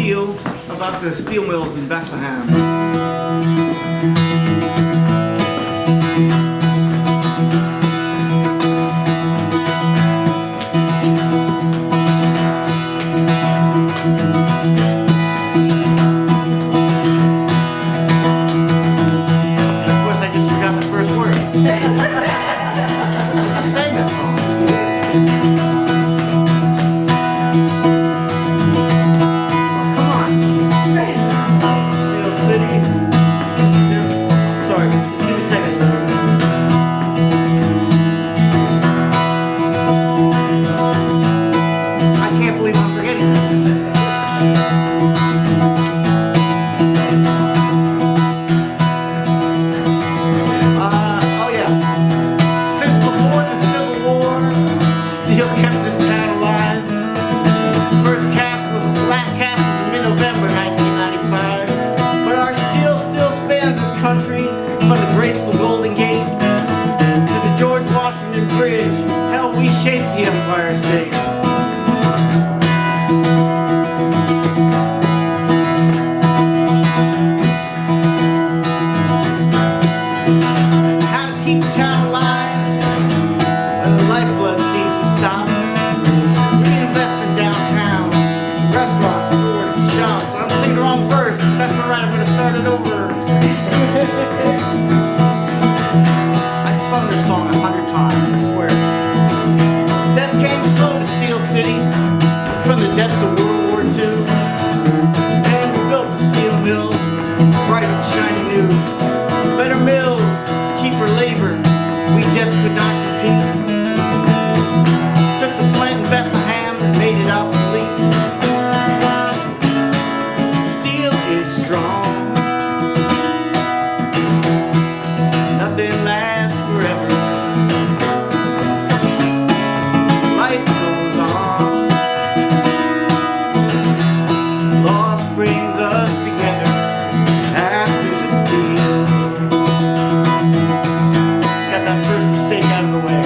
steel about the steel mills in Bethlehem. And of course, I just forgot the first word. I sang that song. Country, from the graceful Golden Gate to the George Washington Bridge. Hell, we shaped the Empire State. How to keep the town alive when the lifeblood seems to stop. Reinvest in downtown, restaurants, stores, and shops. I'm singing the wrong verse. That's alright, I'm going to start it over. I've sung this song 100 times, I swear. Death came slow to Steel City from the depths of World War II. And we built the steel mills, bright and shiny new. Better mills, cheaper labor, we just could not compete. Took the plant in Bethlehem and made it obsolete. Steel is strong. Nothing lasts forever. Life goes on. Love brings us together after the steel. Got that first mistake out of the way.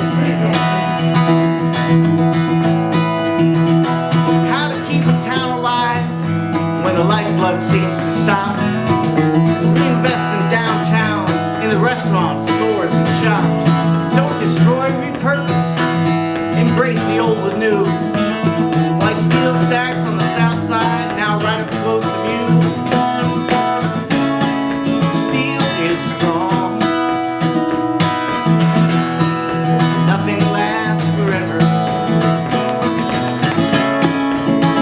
How to keep a town alive when the lifeblood seems to stop. Reinvest in downtown, in the restaurants, stores, and shops. Don't destroy, repurpose. Embrace the old and new. Like steel stacks on the south side, now right up close to view. Steel is strong. Nothing lasts forever.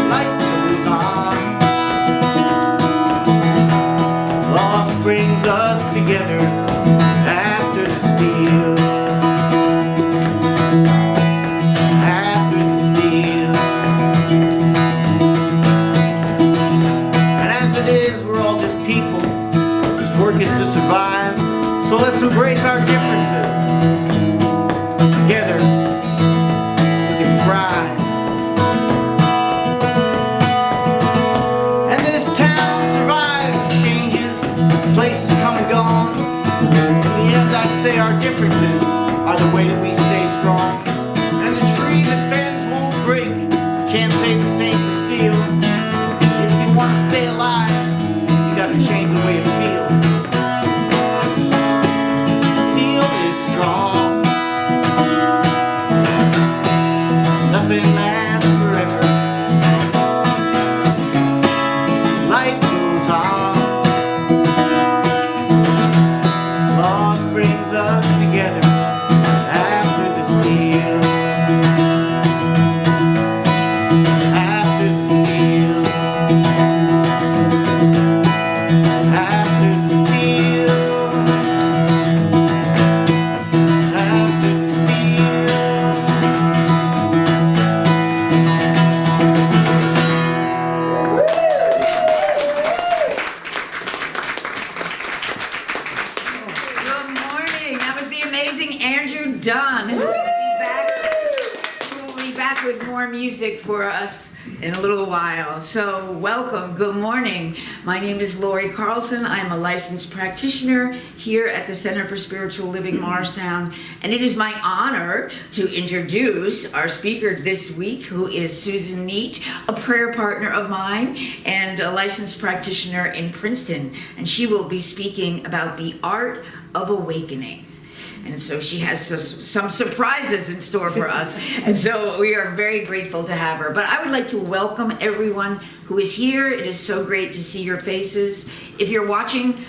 Life goes on. Loss brings us together after the steel. After the steel. And as it is, we're all just people, just working to survive. So let's embrace our differences. Together, we can thrive. And this town survives and changes, places come and gone. In the end, I'd say our differences are the way that we stay strong. And the tree that bends won't break, can't say the same for steel. If you want to stay alive, you gotta change the way you feel. Steel is strong. Nothing lasts forever. Life goes on. Love brings us together after the steel. After the steel. After the steel. After the steel. Good morning. That was the amazing Andrew Dunn, who will be back with more music for us in a little while. So welcome, good morning. My name is Lori Carlson. I'm a licensed practitioner here at the Center for Spiritual Living Morristown, and it is my honor to introduce our speaker this week, who is Susan Niedt, a prayer partner of mine and a licensed practitioner in Princeton, and she will be speaking about the art of awakening. And so she has some surprises in store for us. And so we are very grateful to have her. But I would like to welcome everyone who is here. It is so great to see your faces. If you're watching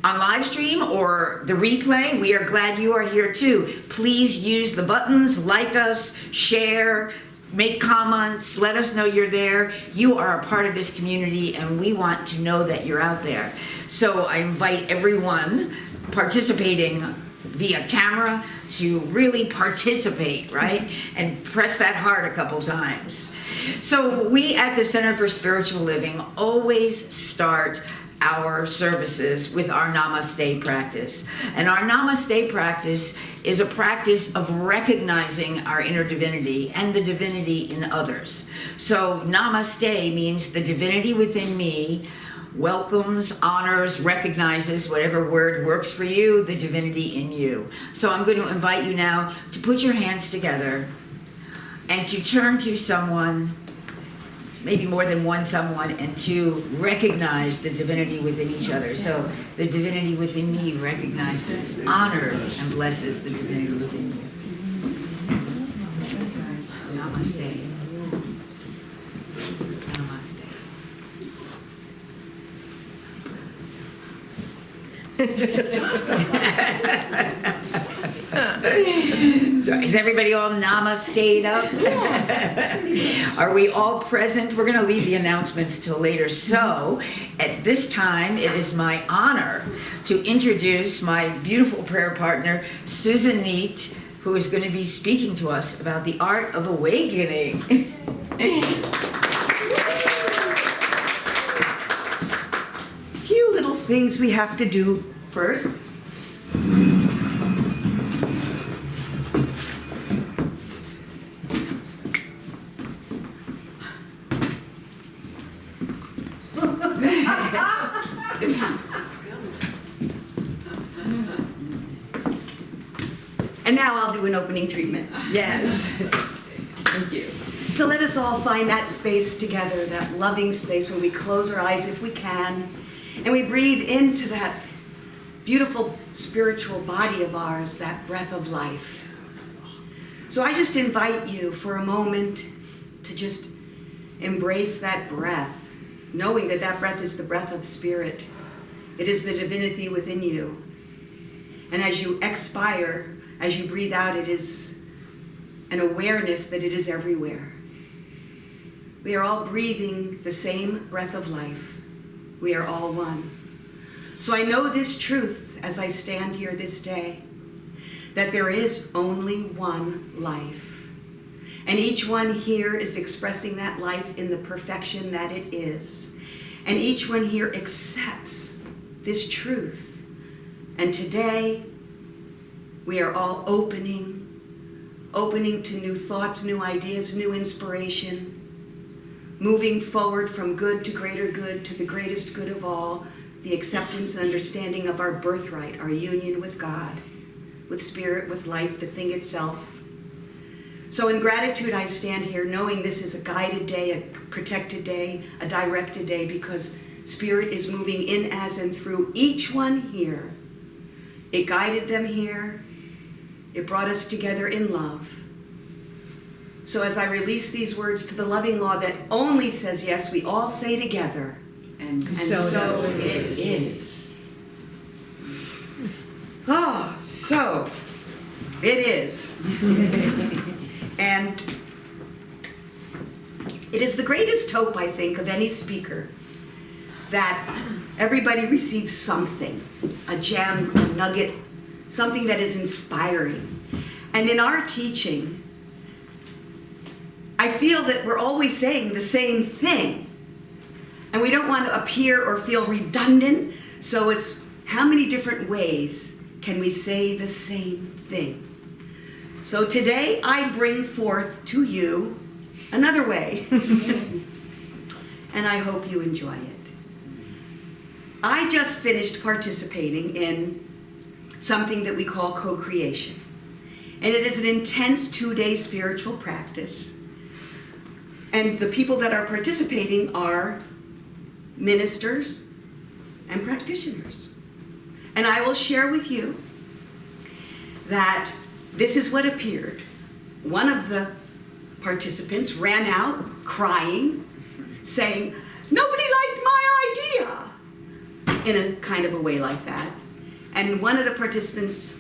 on live stream or the replay, we are glad you are here too. Please use the buttons, like us, share, make comments, let us know you're there. You are a part of this community and we want to know that you're out there. So I invite everyone participating via camera to really participate, right? And press that heart a couple times. So we at the Center for Spiritual Living always start our services with our Namaste practice. And our Namaste practice is a practice of recognizing our inner divinity and the divinity in others. So Namaste means the divinity within me welcomes, honors, recognizes, whatever word works for you, the divinity in you. So I'm going to invite you now to put your hands together and to turn to someone, maybe more than one someone, and to recognize the divinity within each other. So the divinity within me recognizes, honors, and blesses the divinity within you. Namaste. So is everybody all namaste'd up? Are we all present? We're going to leave the announcements till later. So at this time, it is my honor to introduce my beautiful prayer partner, Susan Niedt, who is going to be speaking to us about the art of awakening. Few little things we have to do first. And now I'll do an opening treatment. Yes. Thank you. So let us all find that space together, that loving space where we close our eyes if we can, and we breathe into that beautiful spiritual body of ours, that breath of life. So I just invite you for a moment to just embrace that breath, knowing that that breath is the breath of spirit. It is the divinity within you. And as you expire, as you breathe out, it is an awareness that it is everywhere. We are all breathing the same breath of life. We are all one. So I know this truth as I stand here this day, that there is only one life. And each one here is expressing that life in the perfection that it is. And each one here accepts this truth. And today, we are all opening to new thoughts, new ideas, new inspiration, moving forward from good to greater good, to the greatest good of all, the acceptance and understanding of our birthright, our union with God, with spirit, with life, the thing itself. So in gratitude, I stand here knowing this is a guided day, a protected day, a directed day, because spirit is moving in as and through each one here. It guided them here. It brought us together in love. So as I release these words to the loving law that only says yes, we all say together, and so it is. Oh, so it is. And it is the greatest hope, I think, of any speaker that everybody receives something, a gem, a nugget, something that is inspiring. And in our teaching, I feel that we're always saying the same thing. And we don't want to appear or feel redundant, so it's how many different ways can we say the same thing? So today I bring forth to you another way. And I hope you enjoy it. I just finished participating in something that we call co-creation. And it is an intense 2-day spiritual practice. And the people that are participating are ministers and practitioners. And I will share with you that this is what appeared. One of the participants ran out crying, saying, "Nobody liked my idea," in a kind of a way like that. And one of the participants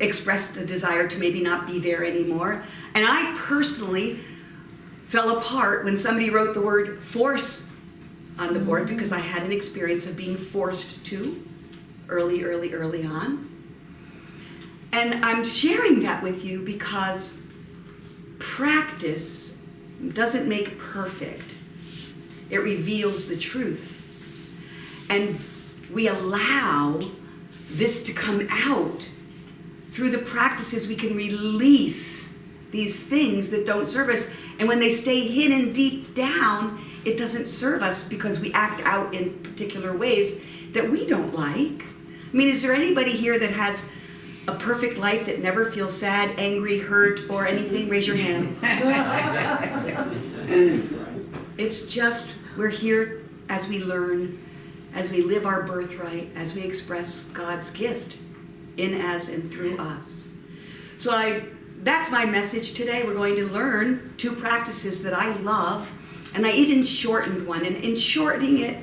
expressed a desire to maybe not be there anymore. And I personally fell apart when somebody wrote the word force on the board, because I had an experience of being forced to early on. And I'm sharing that with you because practice doesn't make perfect. It reveals the truth. And we allow this to come out. Through the practices, we can release these things that don't serve us. And when they stay hidden deep down, it doesn't serve us because we act out in particular ways that we don't like. I mean, is there anybody here that has a perfect life that never feels sad, angry, hurt, or anything? Raise your hand. It's just, we're here as we learn, as we live our birthright, as we express God's gift in, as, and through us. So that's my message today. We're going to learn 2 practices that I love, and I even shortened one. And in shortening it,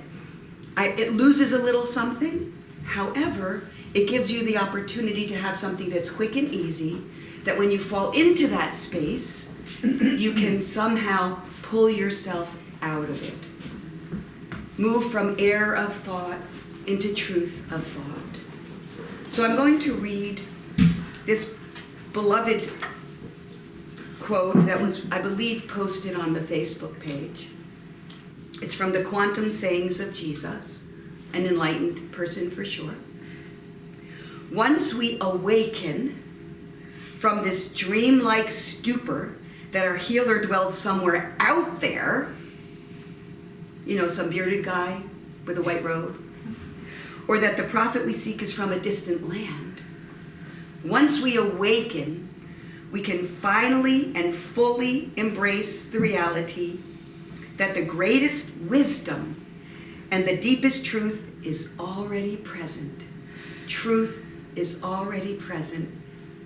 it loses a little something. However, it gives you the opportunity to have something that's quick and easy, that when you fall into that space, you can somehow pull yourself out of it. Move from error of thought into truth of thought. So I'm going to read this beloved quote that was, I believe, posted on the Facebook page. It's from the Quantum Sayings of Jesus, an enlightened person for sure. Once we awaken from this dreamlike stupor that our healer dwells somewhere out there, you know, some bearded guy with a white robe, or that the prophet we seek is from a distant land. Once we awaken, we can finally and fully embrace the reality that the greatest wisdom and the deepest truth is already present. Truth is already present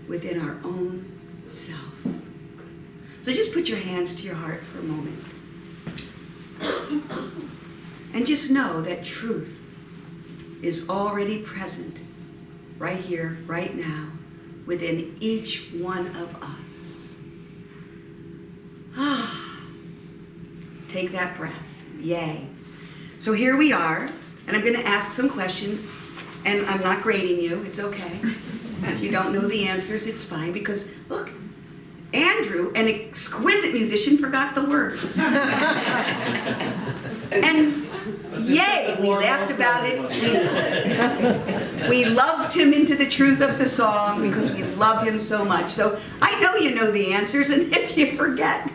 within our own self. So just put your hands to your heart for a moment. And just know that truth is already present right here, right now, within each one of us. Take that breath. Yay. So here we are, and I'm going to ask some questions, and I'm not grading you. It's okay. If you don't know the answers, it's fine, because look, Andrew, an exquisite musician, forgot the words. And yay, we laughed about it. We loved him into the truth of the song because we love him so much. So I know you know the answers, and if you forget,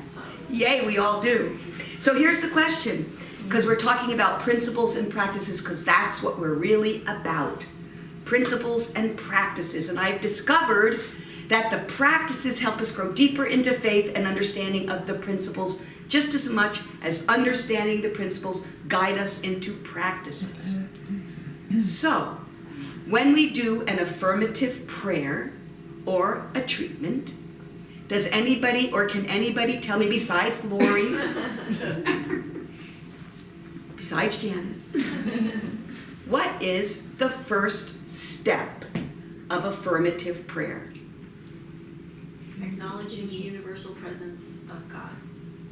yay, we all do. So here's the question, because we're talking about principles and practices, because that's what we're really about. Principles and practices. And I've discovered that the practices help us grow deeper into faith and understanding of the principles, just as much as understanding the principles guide us into practices. So, when we do an affirmative prayer or a treatment, does anybody, or can anybody tell me, besides Lori, besides Janice, what is the first step of affirmative prayer? Acknowledging the universal presence of God.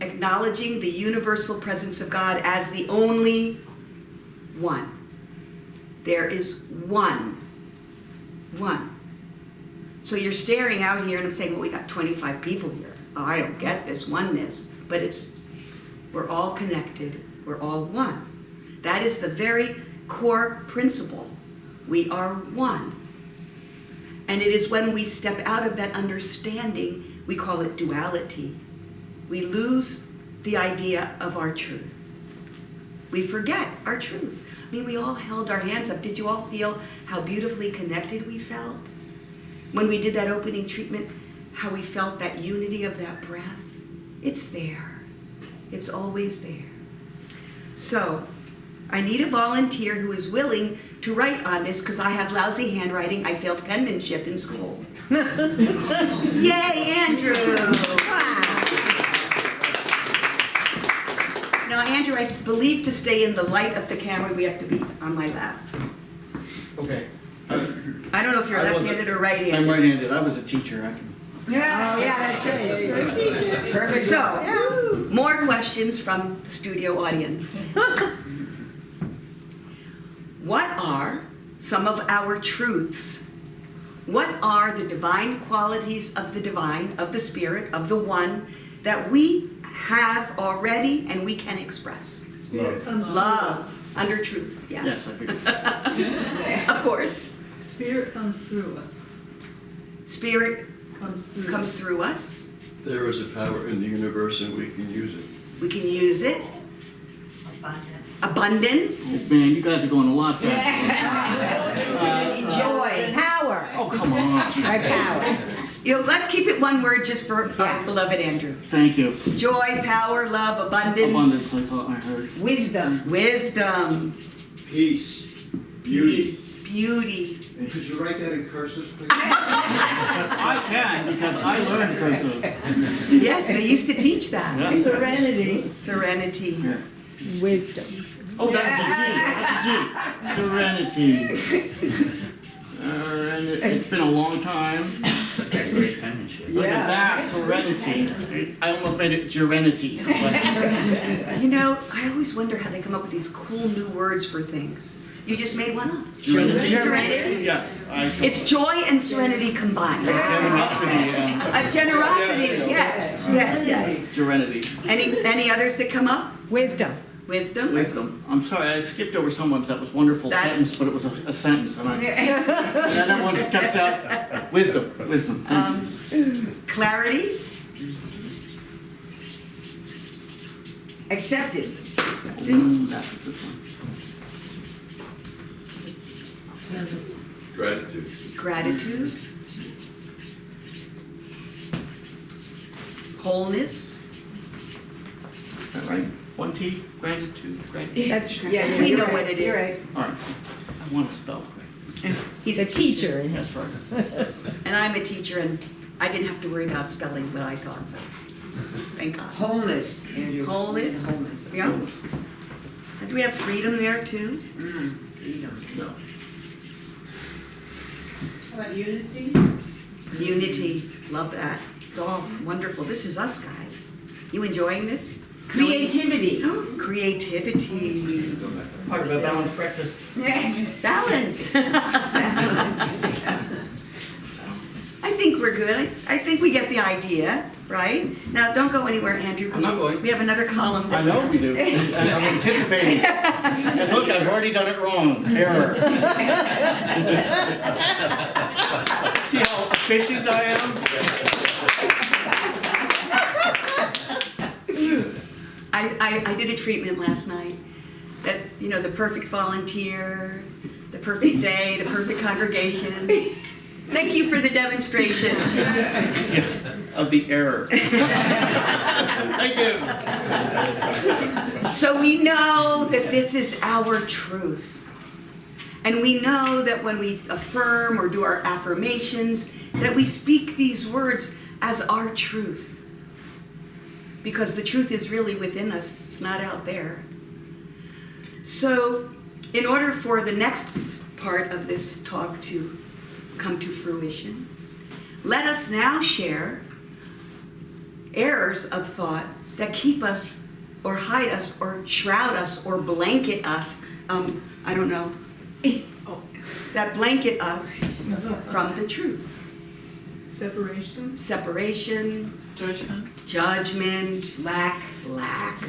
Acknowledging the universal presence of God as the only one. There is one. One. So you're staring out here and I'm saying, well, we got 25 people here. Oh, I don't get this oneness. But we're all connected. We're all one. That is the very core principle. We are one. And it is when we step out of that understanding, we call it duality. we lose the idea of our truth. We forget our truth. I mean, we all held our hands up. Did you all feel how beautifully connected we felt? When we did that opening treatment, how we felt that unity of that breath? It's there. It's always there. So, I need a volunteer who is willing to write on this because I have lousy handwriting. I failed penmanship in school. Yay, Andrew! Now, Andrew, I believe to stay in the light of the camera, we have to be on my left. Okay. I don't know if you're I wasn't- left-handed or right-handed. I'm right-handed. I was a teacher. I can. Oh, yeah, that's right. You're a teacher. Perfect. So, more questions from the studio audience. What are some of our truths? What are the divine qualities of the divine, of the spirit, of the one that we have already and we can express? Spirit comes Love, under truth, Yes, yes. I figured. Of course. Spirit comes through us. Spirit Comes through. comes through us. There is a power in the universe and we can use it. We can use it. Abundance. Man, you guys are going a lot faster. Joy. Power. Oh, come on. My power. Let's keep it one word just for our beloved Andrew. Thank you. Joy, power, love, abundance. Abundance, I thought I heard. Wisdom. Wisdom. Peace, beauty. Peace, beauty. And could you write that in cursive, please? I can because I learned cursive. Yes, they used to teach that. Yeah. Serenity. Serenity. Yeah. Wisdom. Oh, that's a G. That's a G. Serenity. It's been a long time. It's got great penmanship. Look at that, serenity. I almost made it gerenity. You know, I always wonder how they come up with these cool new words for things. You just made one up. Gerenity? Yeah. It's joy and serenity combined. Generosity and Generosity, yes, yes. gerenity. Any others that come up? Wisdom. Wisdom? Wisdom. I'm sorry, I skipped over someone's that was wonderful That's- sentence, but it was a sentence, and then everyone skipped out wisdom. Wisdom. Thank you. Clarity? Acceptance. That's a good one. Service. Gratitude. Gratitude? Wholeness? Is that right? One T. Gratitude. Gratitude. That's We know what it is. You're right. All right. I want to spell quick. He's The teacher. That's right. And I'm a teacher, and I didn't have to worry about spelling what I thought, so thank God. Wholeness. Andrew. Wholeness? Wholeness. Yeah. And do we have freedom there too? Freedom. No. How about unity? Unity, love that. It's all wonderful. This is us, guys. You enjoying this? Creativity. Creativity. Talk about balanced breakfast. Balance. I think we're good. I think we get the idea, right? Now, don't go anywhere, Andrew, I'm not because going. we have another column. I know we do. And I'm anticipating. And look, I've already done it wrong. Error. See how efficient I am? I did a treatment last night that, you know, the perfect volunteer, the perfect day, the perfect congregation. Thank you for the demonstration. Yes, of the error. Thank you. So we know that this is our truth. And we know that when we affirm or do our affirmations, that we speak these words as our truth. Because the truth is really within us, it's not out there. So, in order for the next part of this talk to come to fruition, let us now share errors of thought that keep us or hide us or shroud us or blanket us, I don't know, that blanket us from the truth. Separation. Separation, Judgment. lack.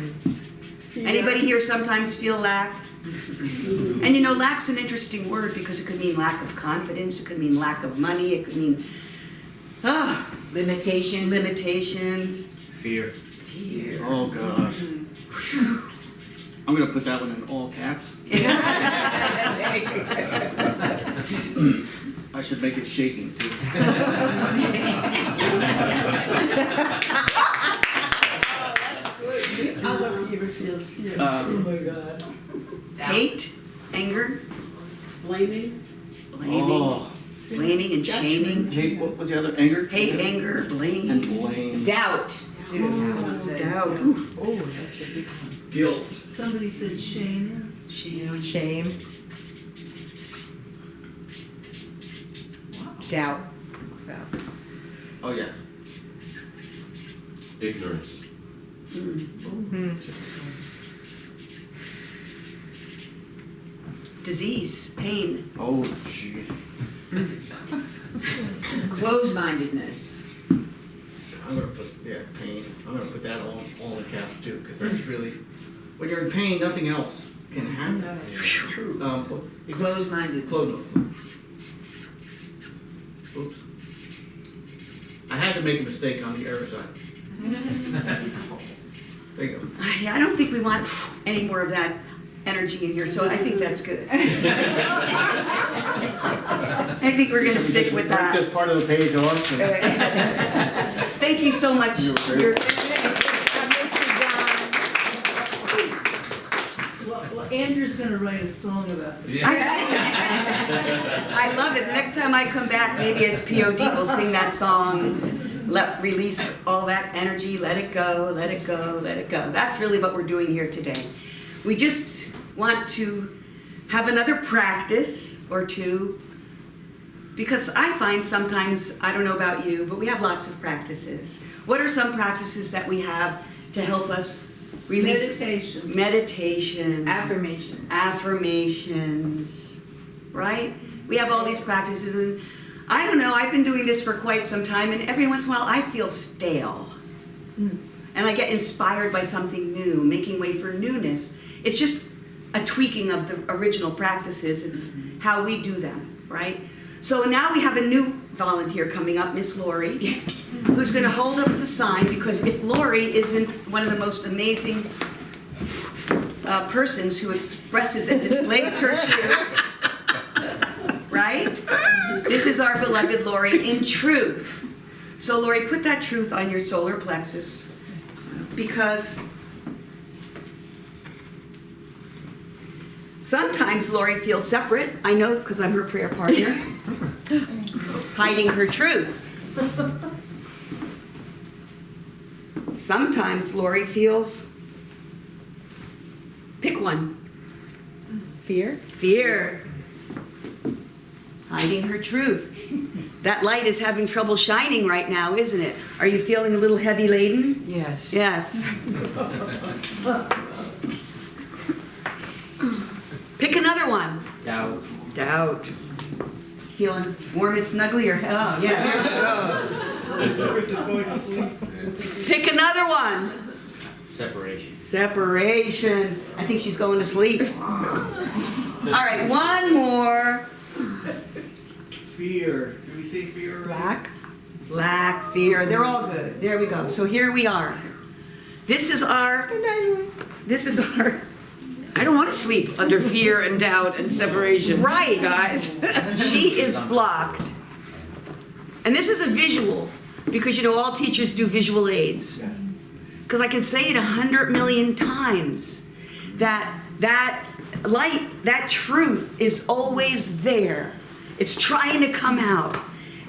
Anybody here sometimes feel lack? And you know, lack's an interesting word because it could mean lack of confidence, it could mean lack of money, it could mean Limitation. limitation, Fear. Fear. Oh, gosh. I'm going to put that one in all caps. I should make it shaking, too. I love you feel fear. Oh my God. Hate, anger, Blaming. blaming, Oh, blaming and shaming. hate, what was the other? Anger? Hate, anger, And blame, blame. Doubt. doubt. Oh, that's a big one. Guilt. Somebody said shame. Shame. Doubt. Oh, yes. Ignorance. Disease, pain, Oh, jeez. Closed-mindedness. I'm gonna put, yeah, pain. I'm gonna put that all in caps too, because that's really, when you're in pain, nothing else can happen. True. Closed-minded. Close. Oops. I had to make a mistake on the error side. There you go. Yeah, I don't think we want any more of that energy in here, so I think that's good. I think we're gonna stick with Break that. this part of the page off. and- Thank you so much. You're very You're- Well, Andrew's gonna write a song about this. I love it. The next time I come back, maybe as POD, we'll sing that song. Release all that energy, let it go, let it go, let it go. That's really what we're doing here today. We just want to have another practice or two, because I find sometimes, I don't know about you, but we have lots of practices. What are some practices that we have to help us release? Meditation. Meditation. Affirmation. Affirmations, right? We have all these practices, and I don't know, I've been doing this for quite some time, and every once in a while I feel stale. And I get inspired by something new, making way for newness. It's just a tweaking of the original practices. It's how we do them, right? So now we have a new volunteer coming up, Miss Lori, who's going to hold up the sign, because if Lori isn't one of the most amazing persons who expresses and displays her truth, right? This is our beloved Lori in truth. So Lori, put that truth on your solar plexus, because sometimes Lori feels separate. I know, because I'm her prayer partner, hiding her truth. Sometimes Lori feels, pick one, Fear. fear, hiding her truth. That light is having trouble shining right now, isn't it? Are you feeling a little heavy laden? Yes. Yes. Pick another one. Doubt. Doubt. Feeling warm and snuggly, or oh yeah, there you go. Pick another one. Separation. Separation. I think she's going to sleep. All right, one more. Fear. Can we say fear? Lack. Lack, fear. They're all good. There we go. So here we are. This is our. I don't want to sleep under fear and doubt and separation. Right. Guys. She is blocked. And this is a visual, because you know all teachers do visual aids. Because I can say it 100 million times, that light, that truth is always there. It's trying to come out.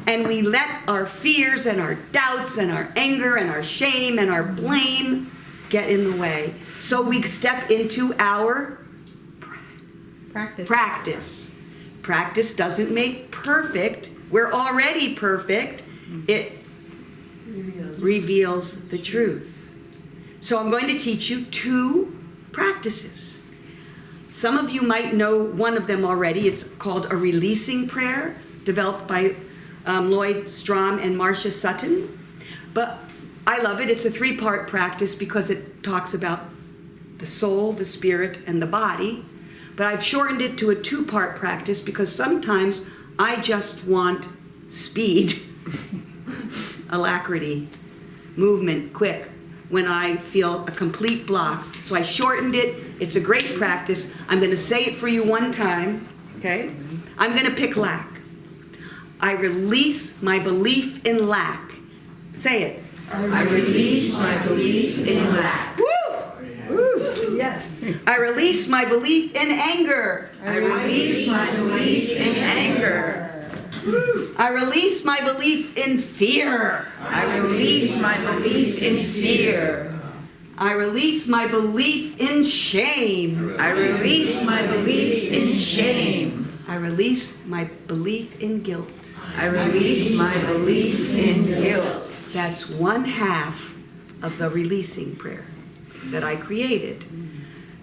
And we let our fears and our doubts and our anger and our shame and our blame get in the way. So we step into our Practice. practice. Practice doesn't make perfect. We're already perfect. It reveals the truth. So I'm going to teach you two practices. Some of you might know one of them already. It's called a releasing prayer, developed by Lloyd Strom and Marcia Sutton. But I love it. It's a 3-part practice because it talks about the soul, the spirit, and the body. But I've shortened it to a 2-part practice because sometimes I just want speed, alacrity, movement, quick. when I feel a complete block. So I shortened it. It's a great practice. I'm going to say it for you one time, okay? I'm going to pick lack. I release my belief in lack. Say it. I release my belief in lack. Woo! Woo. Yes. I release my belief in anger. I release my belief in anger. I release my belief in fear. I release my belief in fear. I release my belief in shame. I release my belief in shame. I release my belief in guilt. I release my belief in guilt. That's one half of the releasing prayer that I created.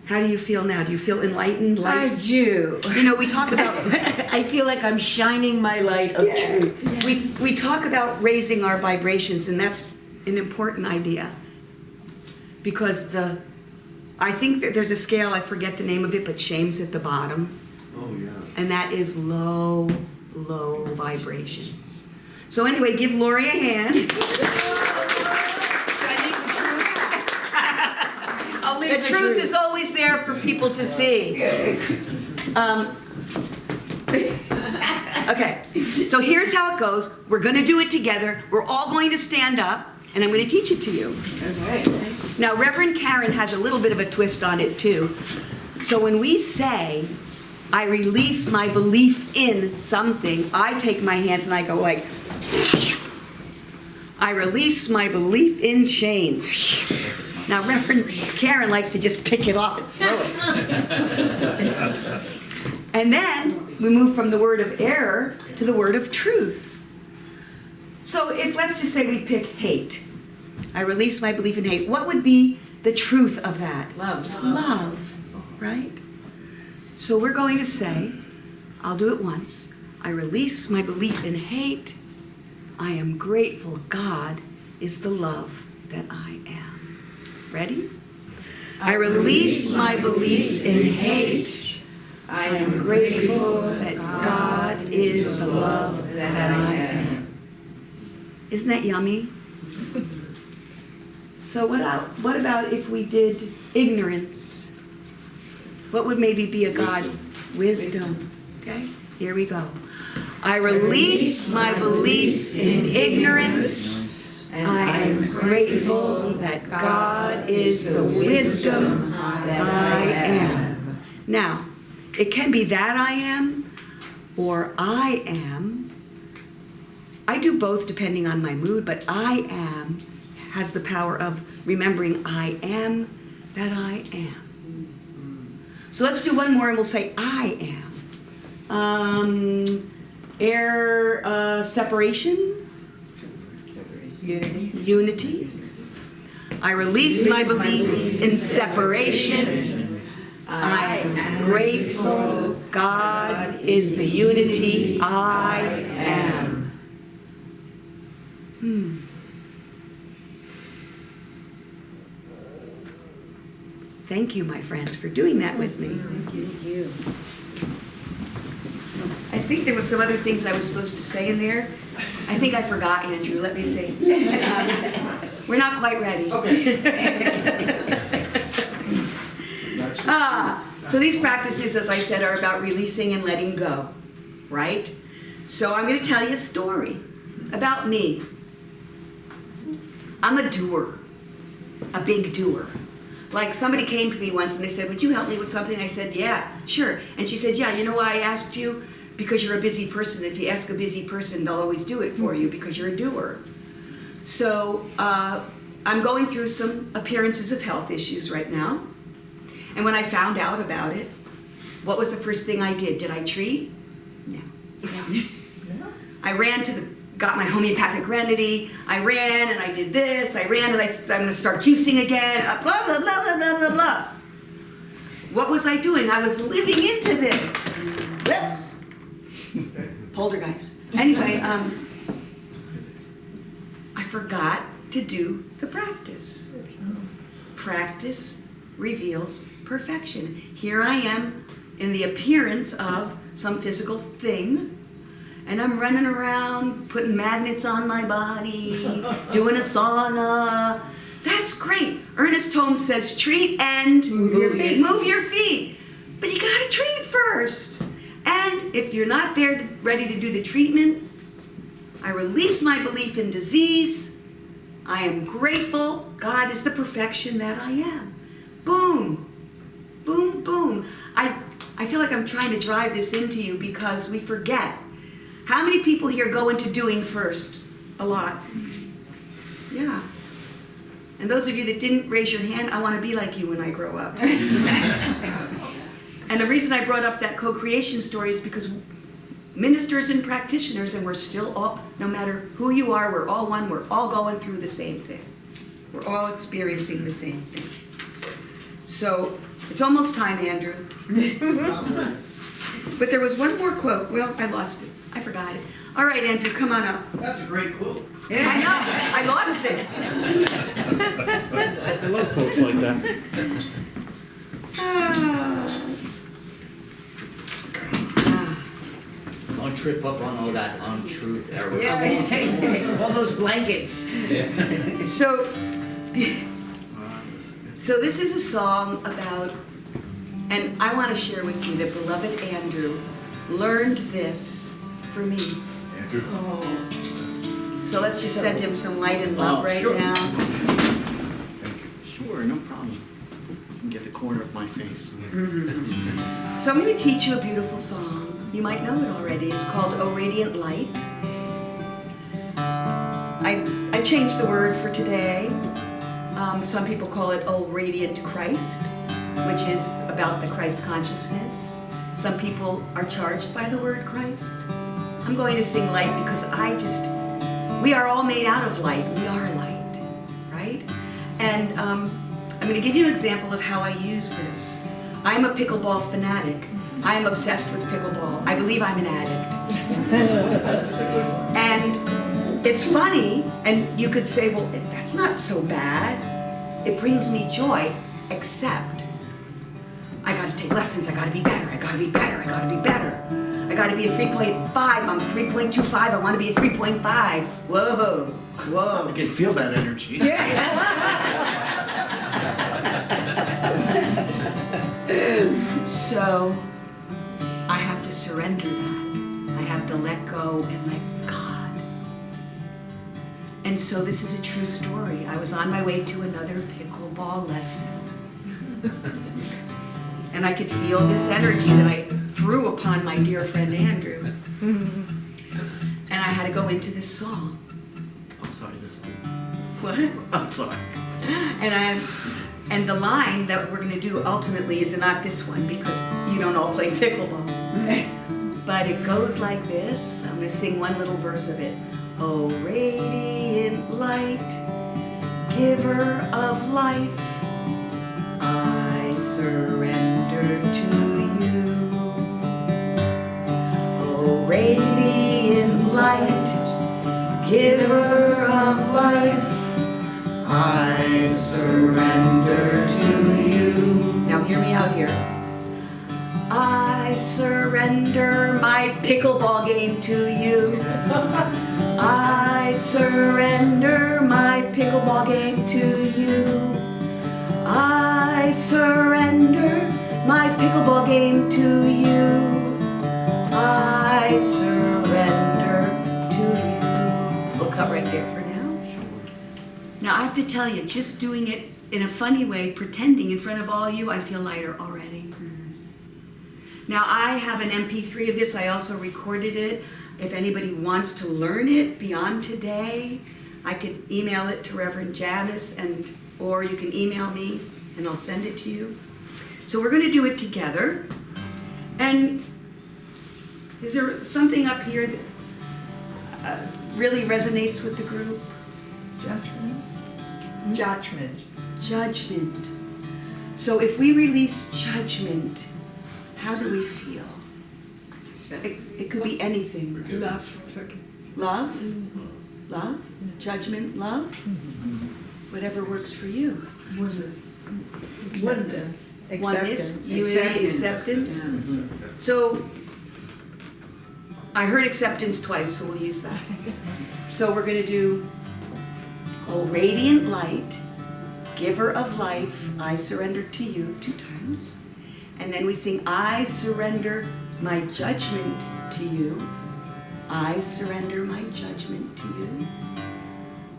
How do you feel now? Do you feel enlightened? I do. You know, we talk about I feel like I'm shining my light of truth. we talk about raising our vibrations, and that's an important idea. Because I think that there's a scale, I forget the name of it, but shame's at the bottom. Oh, yeah. And that is low, low vibrations. So anyway, give Lori a hand. The truth is always there for people to see. Okay, so here's how it goes. We're going to do it together. We're all going to stand up, and I'm going to teach it to you. Okay. Now, Reverend Karen has a little bit of a twist on it, too. So when we say, I release my belief in something, I take my hands and I go like, I release my belief in shame. Now, Reverend Karen likes to just pick it off and throw it. And then we move from the word of error to the word of truth. So let's just say we pick hate. I release my belief in hate. What would be the truth of that? Love. Love, right? So we're going to say, I'll do it once. I release my belief in hate. I am grateful God is the love that I am. Ready? I release my belief in hate. I am grateful that God is the love that I am. Isn't that yummy? So what about if we did ignorance? What would maybe be a God? Wisdom. Okay, here we go. I release my belief in ignorance. I am grateful that God is the wisdom that I am. Now, it can be that I am or I am. I do both depending on my mood, but I am has the power of remembering I am that I am. So let's do one more and we'll say I am. Separation. Unity. I release my belief in separation. I am grateful God is the unity I am. Thank you, my friends, for doing that with me. Thank you. I think there were some other things I was supposed to say in there. I think I forgot, Andrew. Let me see. We're not quite ready. So these practices, as I said, are about releasing and letting go, right? So I'm going to tell you a story about me. I'm a doer, a big doer. Like somebody came to me once and they said, would you help me with something? I said, yeah, sure. And she said, yeah, you know why I asked you? Because you're a busy person. If you ask a busy person, they'll always do it for you because you're a doer. So I'm going through some appearances of health issues right now. And when I found out about it, what was the first thing I did? Did I treat? No. I ran got my homeopathic remedy. I ran and I did this. I ran and I'm going to start juicing again. Blah, blah, blah, blah, blah, blah, blah. What was I doing? I was living into this. Whoops. Poltergeist. Anyway, I forgot to do the practice. Practice reveals perfection. Here I am in the appearance of some physical thing, and I'm running around putting magnets on my body, doing a sauna. That's great. Ernest Holmes says treat and move your feet. But you gotta treat first. And if you're not there ready to do the treatment, I release my belief in disease. I am grateful. God is the perfection that I am. Boom. Boom, boom. I feel like I'm trying to drive this into you because we forget. How many people here go into doing first? A lot. Yeah. And those of you that didn't raise your hand, I want to be like you when I grow up. And the reason I brought up that co-creation story is because ministers and practitioners, and we're still all, no matter who you are, we're all one, we're all going through the same thing. We're all experiencing the same thing. So, it's almost time, Andrew. But there was one more quote. Well, I lost it. I forgot it. All right, Andrew, come on up. That's a great quote. I know. I lost it. I love quotes like that. Don't trip up on all that untruth error. Yeah, all those blankets. So this is a song about, and I want to share with you that beloved Andrew learned this for me. Andrew? So let's just send him some light and love right sure. now. Sure, no problem. You can get the corner of my face. So I'm going to teach you a beautiful song. You might know it already. It's called "O Radiant Light." I changed the word for today. Some people call it "O Radiant Christ," which is about the Christ consciousness. Some people are charged by the word Christ. I'm going to sing light because we are all made out of light. We are light, right? And I'm going to give you an example of how I use this. I'm a pickleball fanatic. I am obsessed with pickleball. I believe I'm an addict. And it's funny, and you could say, well, that's not so bad. It brings me joy, except I gotta take lessons. I gotta be better. I gotta be better. I gotta be better. I gotta be a 3.5. I'm 3.25. I wanna be a 3.5. Whoa, whoa. I can feel that energy. So I have to surrender that. I have to let go and let God. And so this is a true story. I was on my way to another pickleball lesson. And I could feel this energy that I threw upon my dear friend Andrew. And I had to go into this song. I'm sorry, this one. What? I'm sorry. And the line that we're going to do ultimately is not this one because you don't all play pickleball. But it goes like this. I'm going to sing one little verse of it. Oh, radiant light, giver of life, I surrender to you. Oh, radiant light, giver of life, I surrender to you. Now hear me out here. I surrender my pickleball game to you. I surrender my pickleball game to you. I surrender my pickleball game to you. I surrender to you. We'll cut right there for now. Now I have to tell you, just doing it in a funny way, pretending in front of all you, I feel lighter already. Now I have an MP3 of this. I also recorded it. If anybody wants to learn it beyond today, I could email it to Reverend Janice, or you can email me and I'll send it to you. So we're going to do it together. And is there something up here that really resonates with the group? Judgment. Judgment. Judgment. So if we release judgment, how do we feel? It could be anything. Love. Love? Love? Judgment? Love? Whatever works for you. Oneness. Acceptance. Oneness, Acceptance. unity, acceptance. So I heard acceptance twice, so we'll use that. So we're going to do, oh, radiant light, Giver of life, I surrender to you 2 times. And then we sing, I surrender my judgment to you. I surrender my judgment to you.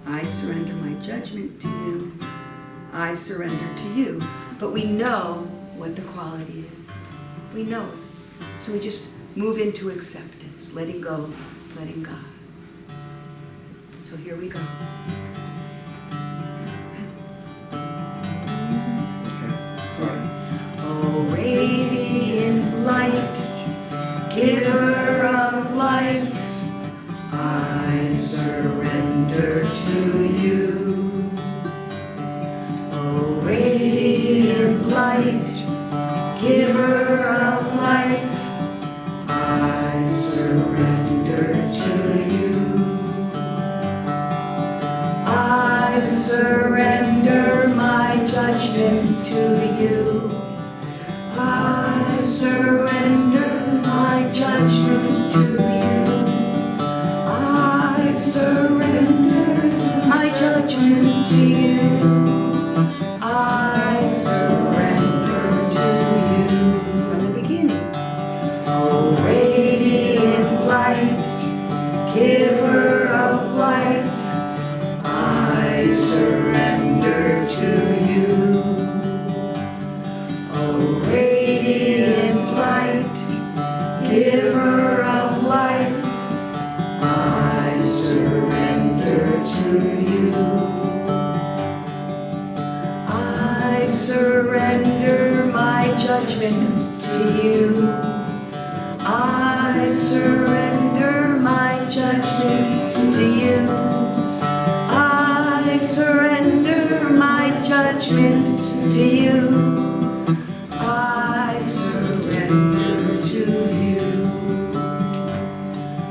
I surrender my judgment to you. I surrender to you. But we know what the quality is. We know it. So we just move into acceptance, letting go, letting God. So here we go. Oh, radiant light, giver of life, I surrender to you. Oh, radiant light, giver of life, I surrender to you. I surrender my judgment to you. I surrender my judgment to you. I surrender my judgment to you. I surrender to you. From the beginning. Oh, radiant light, giver of life, I surrender to you. Oh, radiant light, giver of life, I surrender to you. I surrender my judgment to you. I surrender my judgment to you. I surrender my judgment to you. I surrender to you.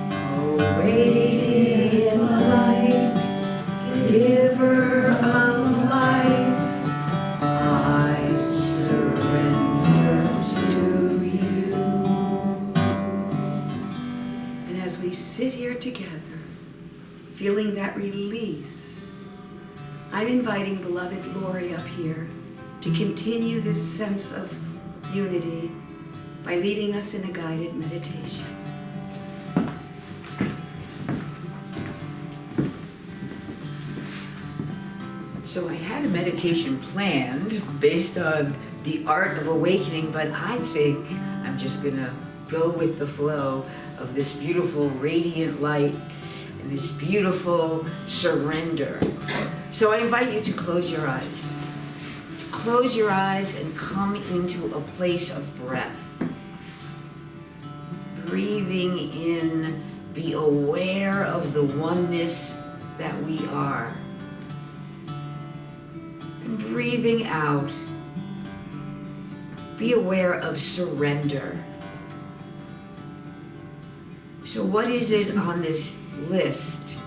Oh, radiant light, giver of life, I surrender to you. And as we sit here together, feeling that release, I'm inviting beloved Lori up here to continue this sense of unity by leading us in a guided meditation. So I had a meditation planned based on the art of awakening, but I think I'm just gonna go with the flow of this beautiful radiant light and this beautiful surrender. So I invite you to close your eyes. Close your eyes and come into a place of breath. Breathing in, be aware of the oneness that we are. And breathing out, be aware of surrender. So what is it on this list,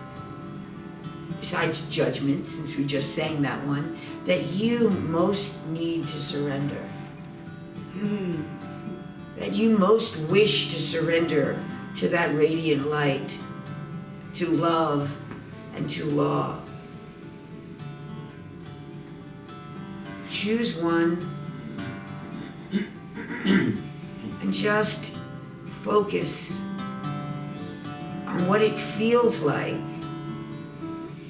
besides judgment, since we just sang that one, that you most need to surrender? That you most wish to surrender to that radiant light, to love and to law? Choose one and just focus on what it feels like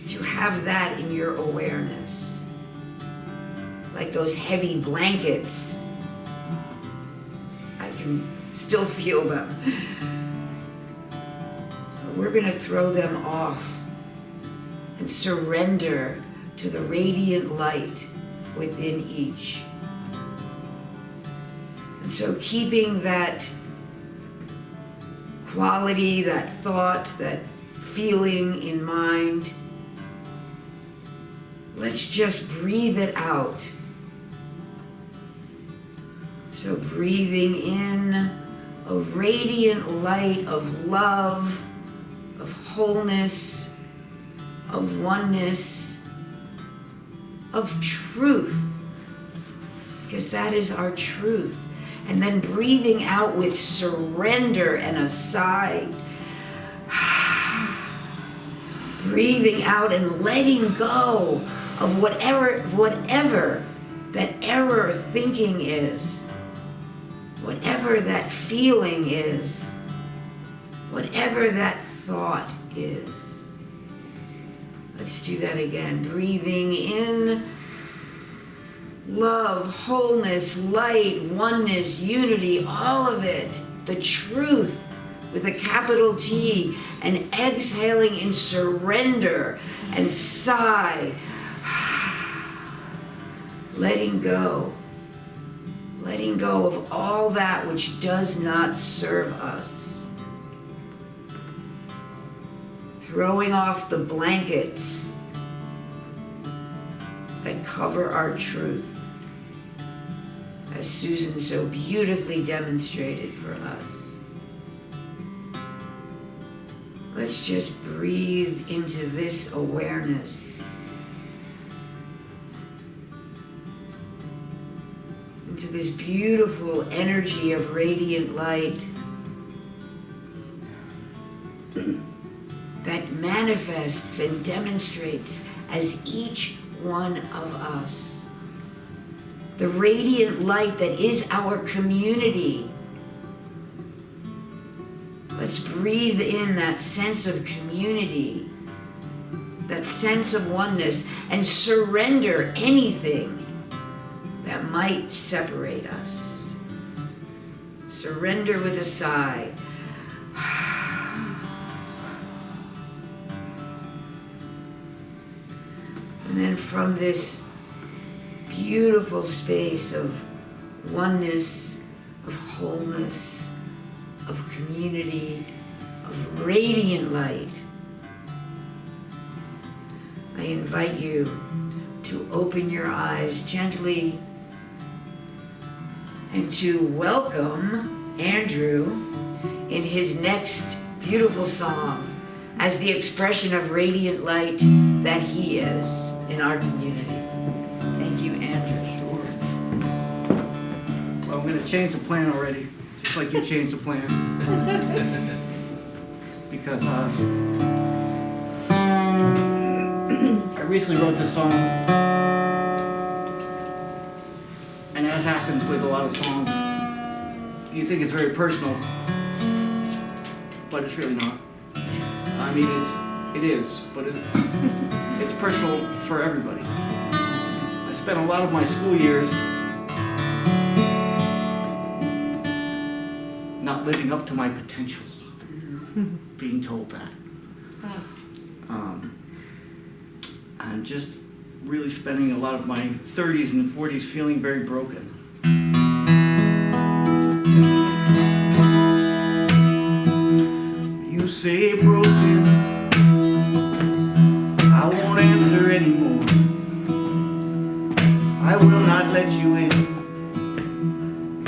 to have that in your awareness. Like those heavy blankets, I can still feel them. But we're gonna throw them off and surrender to the radiant light within each. And so keeping that quality, that thought, that feeling in mind, let's just breathe it out. So breathing in a radiant light of love, of wholeness, of oneness, of truth, because that is our truth. And then breathing out with surrender and a sigh. Breathing out and letting go of whatever that error thinking is, whatever that feeling is, whatever that thought is. Let's do that again. Breathing in love, wholeness, light, oneness, unity, all of it. The truth with a capital T. And exhaling in surrender and sigh. Letting go. Letting go of all that which does not serve us. Throwing off the blankets that cover our truth, as Susan so beautifully demonstrated for us. Let's just breathe into this awareness. Into this beautiful energy of radiant light that manifests and demonstrates as each one of us. The radiant light that is our community. Let's breathe in that sense of community, that sense of oneness, and surrender anything that might separate us. Surrender with a sigh. And then from this beautiful space of oneness, of wholeness, of community, of radiant light, I invite you to open your eyes gently and to welcome Andrew in his next beautiful song as the expression of radiant light that he is in our community. Thank you, Andrew. Sure. Well, I'm going to change the plan already, just like you changed the plan. Because I recently wrote this song, and as happens with a lot of songs, you think it's very personal, but it's really not. I mean, it is, but it's personal for everybody. I spent a lot of my school years not living up to my potential, being told that. And just really spending a lot of my 30s and 40s feeling very broken. You say broken, I won't answer anymore. I will not let you in.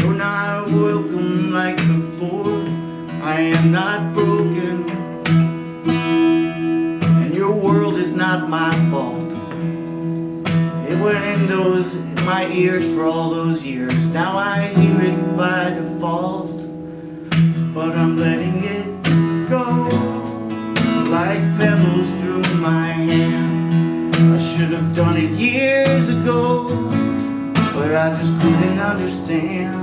You're not welcome like before. I am not broken, and your world is not my fault. It went in my ears for all those years. Now I hear it by default, but I'm letting it go like pebbles through my hand. I should have done it years ago, but I just couldn't understand.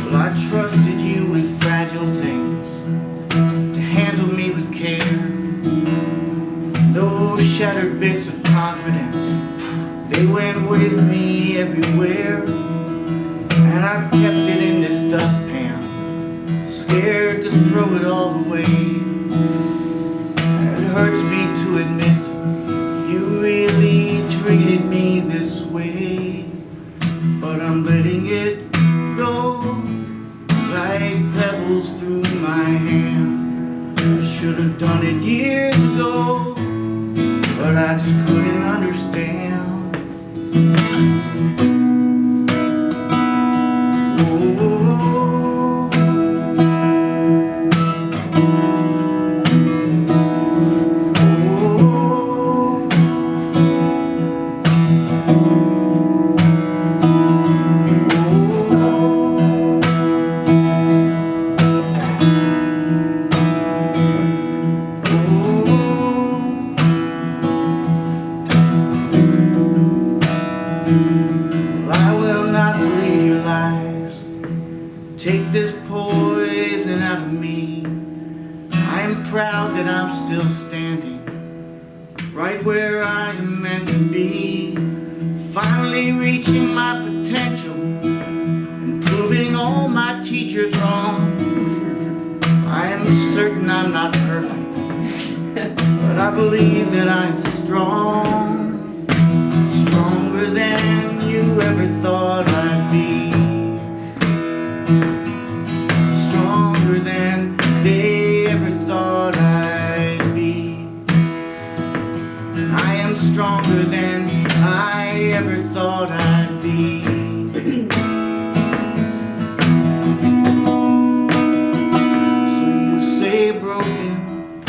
Well, I trusted you with fragile things to handle me with care. Those shattered bits of confidence, they went with me everywhere. And I've kept it in this dustpan, scared to throw it all away. It hurts me to admit you really treated me this way, but I'm letting it go like pebbles through my hand. I should have done it years ago, but I just couldn't understand. Oh, take this poison out of me. I am proud that I'm still standing right where I am meant to be, finally reaching my potential and proving all my teachers wrong. I am certain I'm not perfect, but I believe that I'm strong, stronger than you ever thought I'd be, stronger than they ever thought I'd be. I am stronger than I ever thought I'd be. So you say broken,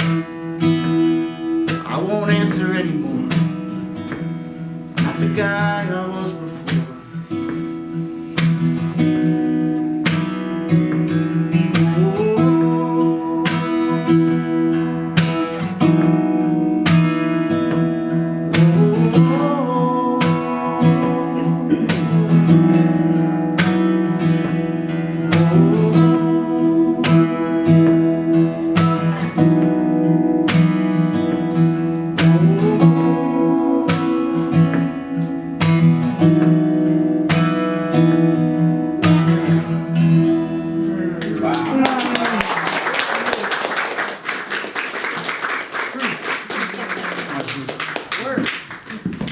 I won't answer anymore. Not the guy I was before.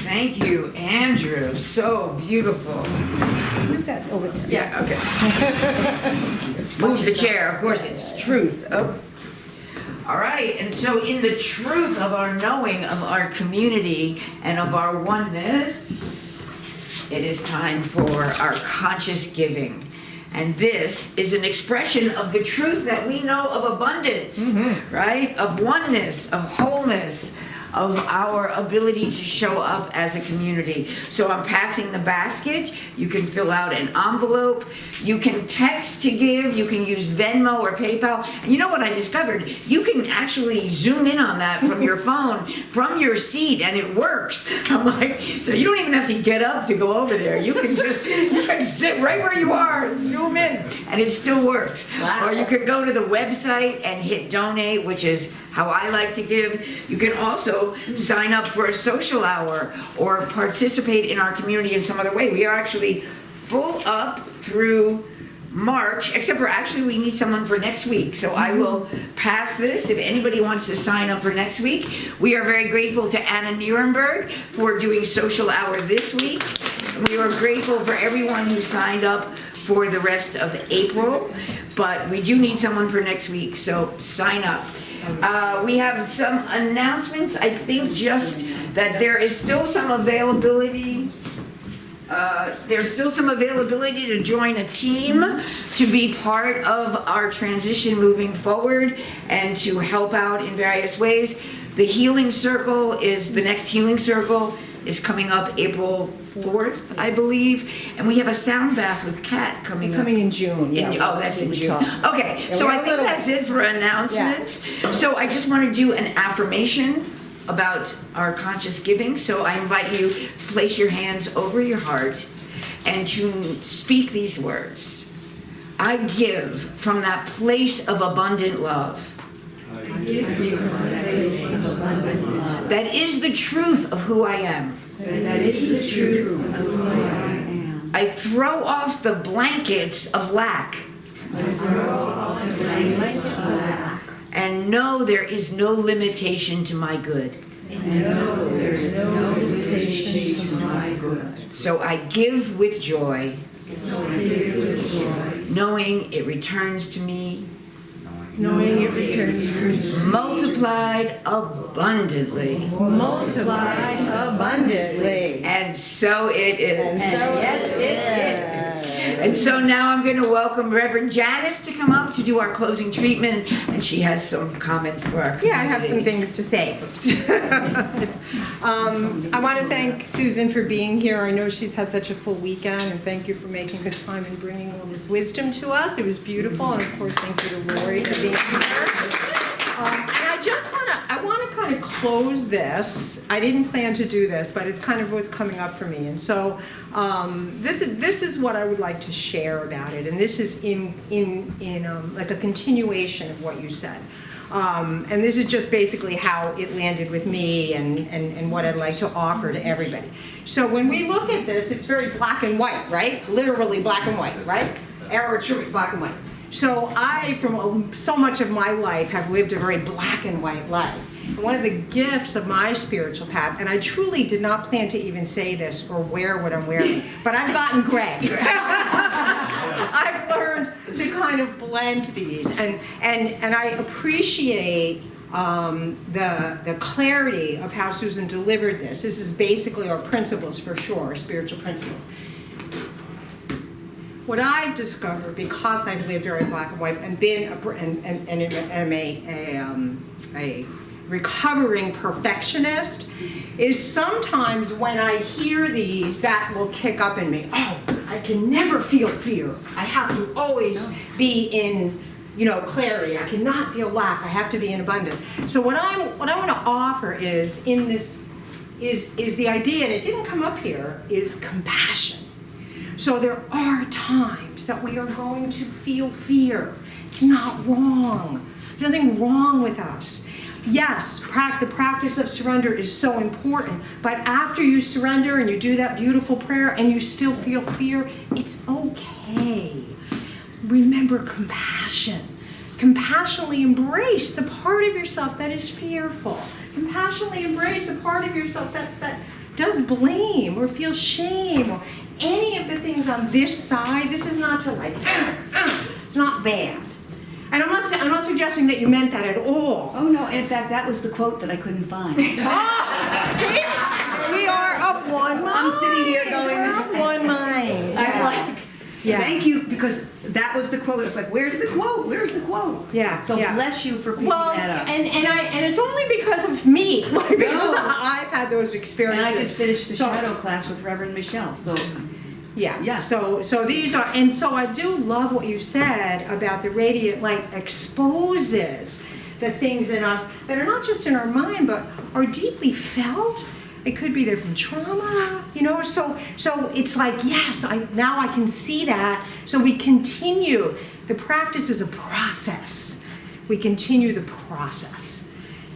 Thank you, Andrew. So beautiful. Move that over there. Yeah, okay. Move the chair, of course, it's truth. Oh. All right, and so in the truth of our knowing of our community and of our oneness, it is time for our conscious giving. And this is an expression of the truth that we know of abundance, right? Of oneness, of wholeness, of our ability to show up as a community. So I'm passing the basket. You can fill out an envelope. You can text to give. You can use Venmo or PayPal. And you know what I discovered? You can actually zoom in on that from your phone, from your seat, and it works. I'm like, so you don't even have to get up to go over there. You can sit right where you are and zoom in, and it still works. Wow. Or you can go to the website and hit donate, which is how I like to give. You can also sign up for a social hour or participate in our community in some other way. We are actually full up through March, except for actually we need someone for next week. So I will pass this if anybody wants to sign up for next week. We are very grateful to Anna Nuremberg for doing social hour this week. We are grateful for everyone who signed up for the rest of April, but we do need someone for next week, so sign up. We have some announcements. I think just that there is still some availability. There's still some availability to join a team, to be part of our transition moving forward, and to help out in various ways. The healing circle is, the next healing circle is coming up April 4th, I believe. And we have a sound bath with Kat coming up. Coming in June, yeah. Oh, that's in we June. talk. Okay, Yeah, so we I have a think little- that's it for announcements. So I just want to do an affirmation about our conscious giving. So I invite you to place your hands over your heart and to speak these words. I give from that place of abundant love. That is the truth of who I am. That is the truth of who I am. I throw off the blankets of lack and know there is no limitation to my good. So I give with joy, knowing it returns to me, Knowing it returns to me. multiplied abundantly. Multiplied abundantly. And so it is. And so Yes, it it is. is. And so now I'm going to welcome Reverend Janice to come up to do our closing treatment, and she has some comments for our Yeah, I have some community. things to say. I want to thank Susan for being here. I know she's had such a full weekend, and thank you for making the time and bringing all this wisdom to us. It was beautiful, and of course, thank you to Lori for being here. And I want to kind to close this. I didn't plan to do this, but it's kind of what's coming up for me. And so this is what I would like to share about it. And this is in like a continuation of what you said. And this is just basically how it landed with me and what I'd like to offer to everybody. So when we look at this, it's very black and white, right? Literally black and white, right? Error, truth, black and white. So I, from so much of my life, have lived a very black and white life. And one of the gifts of my spiritual path, and I truly did not plan to even say this or wear what I'm wearing, but I've gotten gray. I've learned to kind of blend these, and I appreciate the clarity of how Susan delivered this. This is basically our principles for sure, our spiritual principles. What I've discovered, because I've lived very black and white and been a recovering perfectionist, is sometimes when I hear these, that will kick up in me. Oh, I can never feel fear. I have to always be in, clarity. I cannot feel lack. I have to be in abundance. So what I want to offer is in this is the idea, and it didn't come up here, is compassion. So there are times that we are going to feel fear. It's not wrong. There's nothing wrong with us. Yes, the practice of surrender is so important, but after you surrender and you do that beautiful prayer and you still feel fear, it's okay. Remember compassion. Compassionately embrace the part of yourself that is fearful. Compassionately embrace the part of yourself that does blame or feels shame or any of the things on this side. This is not to it's not bad. And I'm not suggesting that you meant that at all. Oh no, in fact, that was the quote that I couldn't find. See? We are of one mind. I'm sitting here going, we're of one mind. I'm like, thank you, because that was the quote. It's like, where's the quote? Where's the quote? Yeah. So bless you for picking that up. And it's only because of me, because I've had those experiences. And I just finished the shadow class with Reverend Michelle, so. Yeah. So these are, and so I do love what you said about the radiant light exposes the things in us that are not just in our mind, but are deeply felt. It could be there from trauma, so it's like, yes, now I can see that. So we continue. The practice is a process. We continue the process.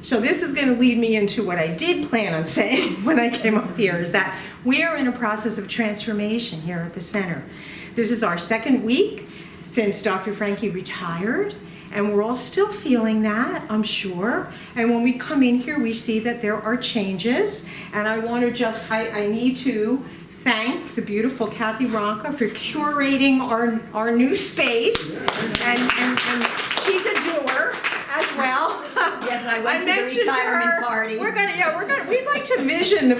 So this is going to lead me into what I did plan on saying when I came up here, is that we're in a process of transformation here at the center. This is our second week since Dr. Frankie retired, and we're all still feeling that, I'm sure. And when we come in here, we see that there are changes. And I want to I need to thank the beautiful Kathy Ronka for curating our new space. And she's a doer as well. Yes, I went to the retirement party. We'd like to vision the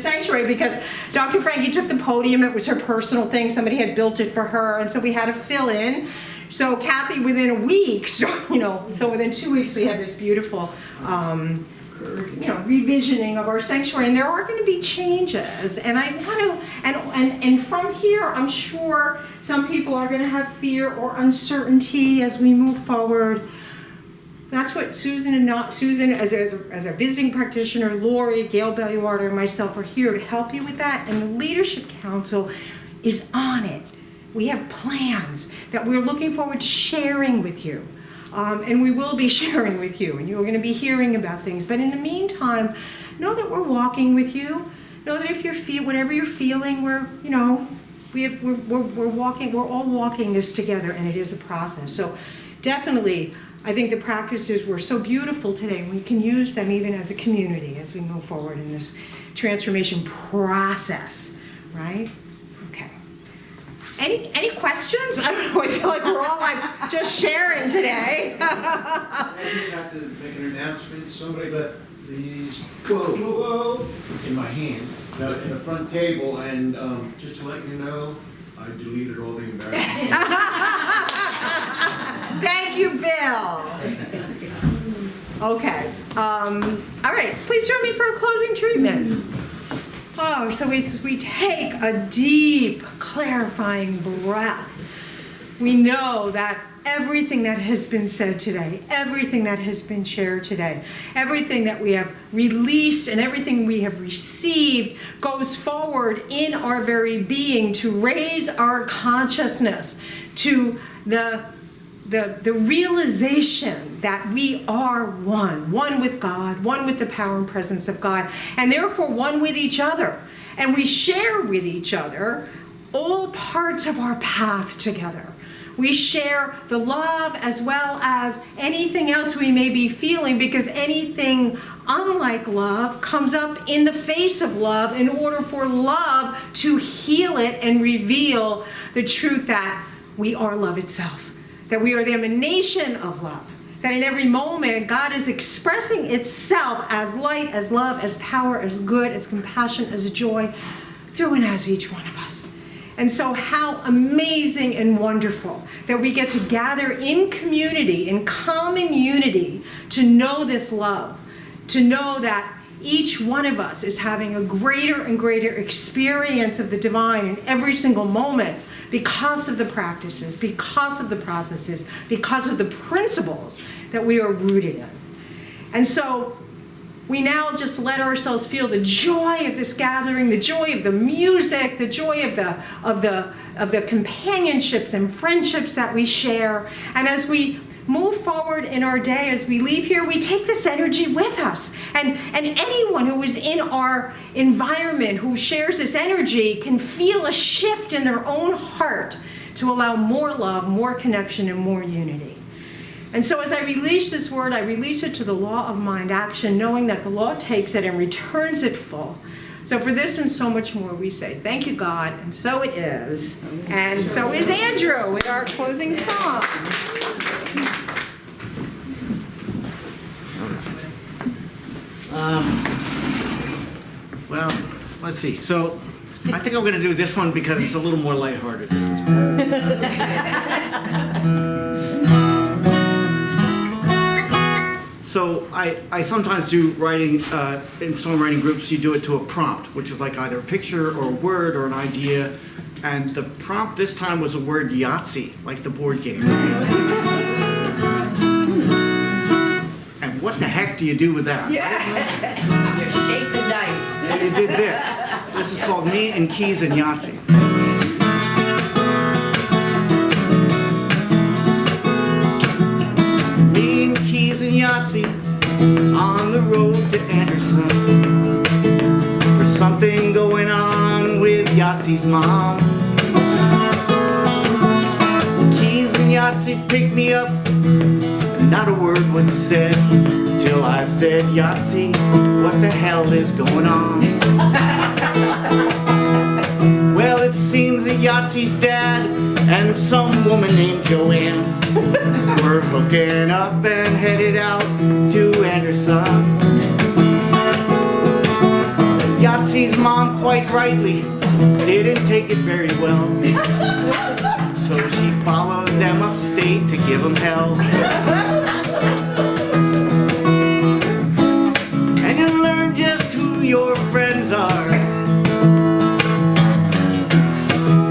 sanctuary, because Dr. Frankie took the podium. It was her personal thing. Somebody had built it for her, and so we had to fill in. So Kathy, within a week, so within 2 weeks, we had this beautiful, revisioning of our sanctuary, and there are going to be changes. And I want to, and from here, I'm sure some people are going to have fear or uncertainty as we move forward. That's what Susan as a visiting practitioner, Lori, Gail Belluardo, and myself are here to help you with that. And the Leadership Council is on it. We have plans that we're looking forward to sharing with you. And we will be sharing with you, and you're going to be hearing about things. But in the meantime, know that we're walking with you. Know that if whatever you're feeling, we're walking. We're all walking this together, and it is a process. So definitely, I think the practices were so beautiful today. We can use them even as a community as we move forward in this transformation process, right? Okay. Any questions? I don't know. I feel like we're all like just sharing today. I just have to make an announcement. Somebody left these whoa in my hand in the front table, and just to let you know, I deleted all the embarrassing. Thank you, Bill. Okay. All right. Please join me for a closing treatment. Oh, so we take a deep, clarifying breath. We know that everything that has been said today, everything that has been shared today, everything that we have released and everything we have received goes forward in our very being to raise our consciousness to the realization that we are one with God, one with the power and presence of God, and therefore one with each other. And we share with each other all parts of our path together. We share the love as well as anything else we may be feeling, because anything unlike love comes up in the face of love in order for love to heal it and reveal the truth that we are love itself, that we are the emanation of love, that in every moment God is expressing itself as light, as love, as power, as good, as compassion, as joy, through and as each one of us. And so how amazing and wonderful that we get to gather in community, in common unity, to know this love, to know that each one of us is having a greater and greater experience of the divine in every single moment because of the practices, because of the processes, because of the principles that we are rooted in. And so we now just let ourselves feel the joy of this gathering, the joy of the music, the joy of the companionships and friendships that we share. And as we move forward in our day, as we leave here, we take this energy with us. And anyone who is in our environment who shares this energy can feel a shift in their own heart to allow more love, more connection, and more unity. And so as I release this word, I release it to the law of mind action, knowing that the law takes it and returns it full. So for this and so much more, we say, thank you, God, and so it is. And so is Andrew with our closing song. Well, let's see. So I think I'm going to do this one because it's a little more lighthearted. So I sometimes do writing, in songwriting groups, you do it to a prompt, which is like either a picture or a word or an idea. And the prompt this time was a word Yahtzee, like the board game. And what the heck do you do with that? Yes. You shake the dice. And you did this. This is called Me and Keys and Yahtzee. Me and Keys and Yahtzee on the road to Anderson. There's something going on with Yahtzee's mom. Keys and Yahtzee picked me up, and not a word was said till I said, Yahtzee, what the hell is going on? Well, it seems that Yahtzee's dad and some woman named Joanne were hooking up and headed out to Anderson. Yahtzee's mom, quite rightly, didn't take it very well. So she followed them upstate to give them hell. And you learn just who your friends are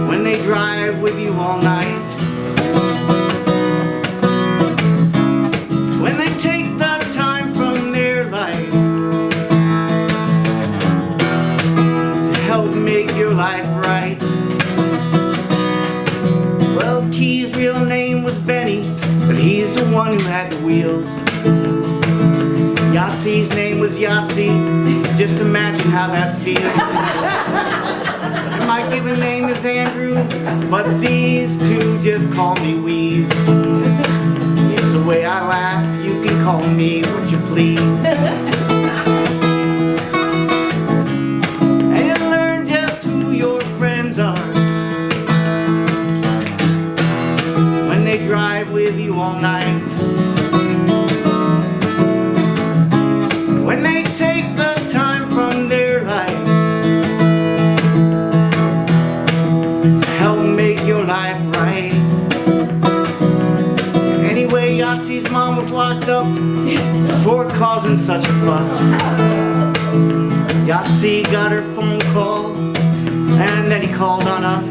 when they drive with you all night. When they take the time from their life to help make your life right. Well, Key's real name was Benny, but he's the one who had the wheels. Yahtzee's name was Yahtzee, just imagine how that feels. And my given name is Andrew, but these two just call me Wheeze. It's the way I laugh, you can call me what you please. And you learn just who your friends are when they drive with you all night. When they take the time from their life to help make your life right. And anyway, Yahtzee's mom was locked up for causing such a fuss. Yahtzee got her phone call, and then he called on us.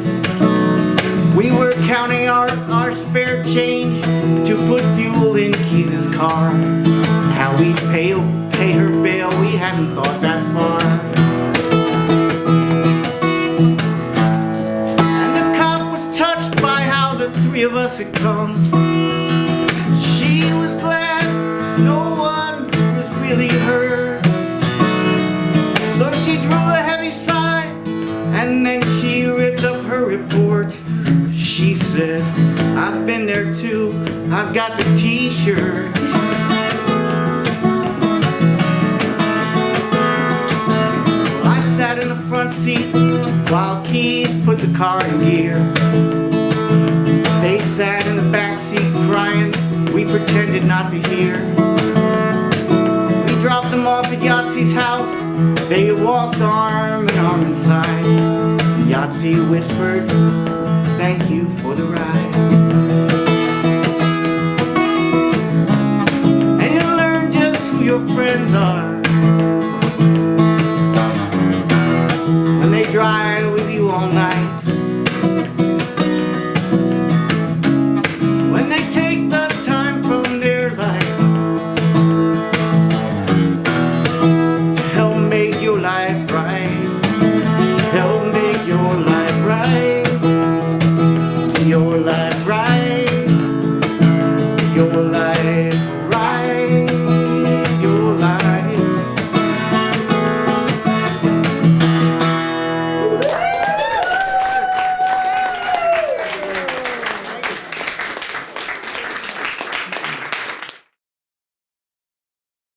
We were counting our spare change to put fuel in Keys's car. How we'd pay her bail, we hadn't thought that far. And the cop was touched by how the three of us had come. She was glad no one was really hurt. So she drew a heavy sigh, and then she ripped up her report. She said, I've been there too, I've got the t-shirt. I sat in the front seat while Keys put the car in gear. They sat in the back seat crying, we pretended not to hear. We dropped them off at Yahtzee's house, they walked arm in arm inside. Yahtzee whispered, thank you for the ride. And you learn just who your friends are when they drive